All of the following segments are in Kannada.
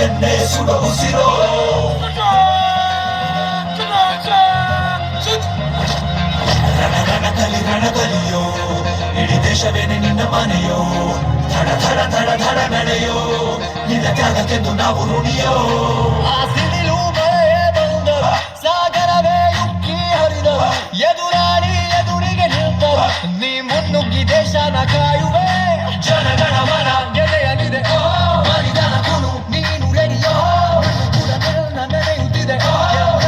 ಎನ್ನೆ ಸುಡೋ ಉಸಿರೋ ರಣದಲ್ಲಿಯೋ ಇಡೀ ದೇಶವೇನೆ ನಿನ್ನ ಮನೆಯೋ ಧಡ ಧಡ ಧಡ ಧಡ ನಡೆಯೋ ನಿನ್ನ ತ್ಯಾಗಕ್ಕೆಂದು ನಾವು ಋಣಿಯೋ ಆ ಸಿಡಿಲು ಮಳೆಯೇ ಬಂದರು ಸಾಗರವೇ ಉಕ್ಕಿ ಹರಿದರು ಎದುರಾಳಿ ಎದುರಿಗೆ ನಿಂತರು ನೀ ಮುನ್ನುಗ್ಗಿ ದೇಶನ ಕಾಯುವೆ ಜನಗಣಮನ ಗೆಳೆಯನಿದೆ ಮರಿದನ ಕುನು ನೀನು ರೆಡಿಯೋ ಕೂಡ ನನ್ನ ನೆನೆಯುತ್ತಿದೆ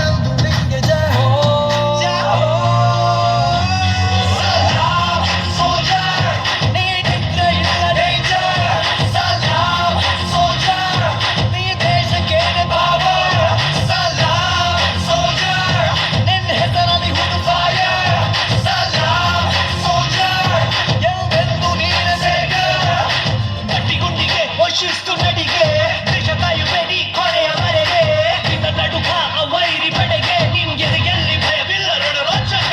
ಎಂದು ನಿಂಗೆ ಜಯ ಹೋ ಶಿಸ್ತು ನಡಿಗೆ ದೇಶ ಕಾಯುವೆಡಿ ಕೊನೆಯ ಮರೆಗೆ ನಿನ್ನ ನಡುಕ ಅವೈರಿ ಪಡೆಗೆ ನಿನ್ಗೆ ಎಲ್ಲಿ ಭಯವಿಲ್ಲ ರಣರೋಚಕ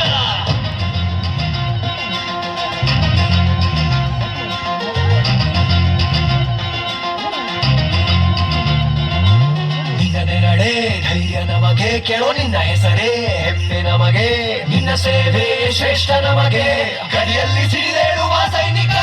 ನಿನ್ನ ನೆರಳೆ ಧೈರ್ಯ ನಮಗೆ ಕೇಳೋ ನಿನ್ನ ಹೆಸರೇ ಹೆಮ್ಮೆ ನಮಗೆ ನಿನ್ನ ಸೇವೆ ಶ್ರೇಷ್ಠ ನಮಗೆ ಗಡಿಯಲ್ಲಿ ಸಿಡಿದೇಳುವ ಸೈನಿಕ